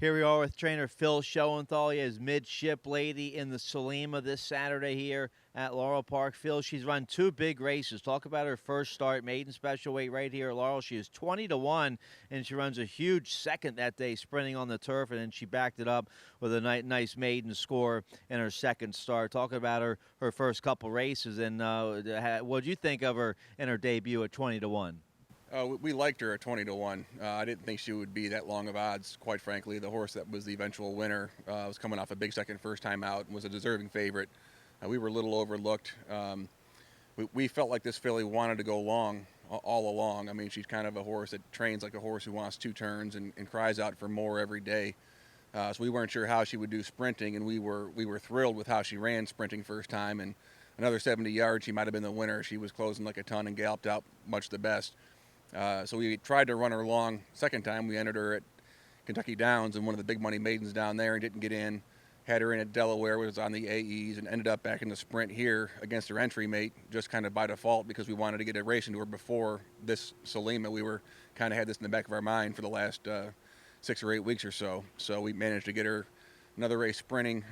Here we are with trainer Phil Schoenthal. He has Midship Lady in the Selima this Saturday here at Laurel Park. Phil, she's run two big races. Talk about her first start, maiden special weight right here at Laurel. She is 20-1, and she runs a huge second that day sprinting on the turf, and then she backed it up with a nice maiden score in her second start. Talking about her first couple races, and what do you think of her in her debut at 20-1? We liked her at 20-1. I didn't think she would be that long of odds, quite frankly. The horse that was the eventual winner was coming off a big second first time out and was a deserving favorite. We were a little overlooked. We felt like this filly wanted to go long all along. I mean, she's kind of a horse that trains like a horse who wants two turns and cries out for more every day. So we weren't sure how she would do sprinting, and we were thrilled with how she ran sprinting first time. And another 70 yards, she might have been the winner. She was closing like a ton and galloped out much the best. So we tried to run her long. Second time we entered her at Kentucky Downs and one of the big money maidens down there and didn't get in. Had her in at Delaware, was on the AEs, and ended up back in the sprint here against her entry mate, just kind of by default because we wanted to get a race into her before this Selima. We were kind of had this in the back of our mind for the last 6 or 8 weeks or so. So we managed to get her another race sprinting.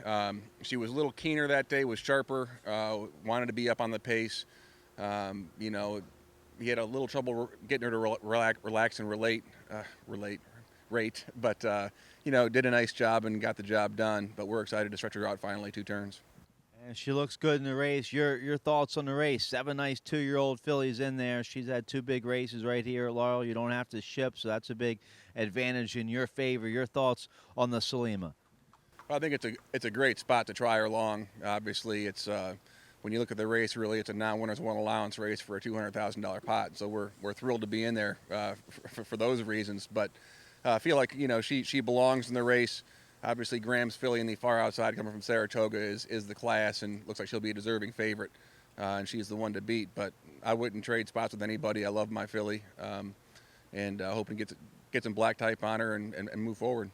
She was a little keener that day, was sharper, wanted to be up on the pace. He had a little trouble getting her to relax and rate, but did a nice job and got the job done. But we're excited to stretch her out finally 2 turns. And she looks good in the race. Your thoughts on the race? 7 nice 2-year-old fillies in there. She's had 2 big races right here at Laurel. You don't have to ship, so that's a big advantage in your favor. Your thoughts on the Selima? I think it's a great spot to try her long. Obviously, it's when you look at the race, really, it's a non-winners one allowance race for a $200,000 pot. So we're thrilled to be in there for those reasons. But I feel like she belongs in the race. Obviously, Graham's filly in the far outside coming from Saratoga is the class and looks like she'll be a deserving favorite. And she's the one to beat. But I wouldn't trade spots with anybody. I love my filly, and hoping to get some black type on her and move forward.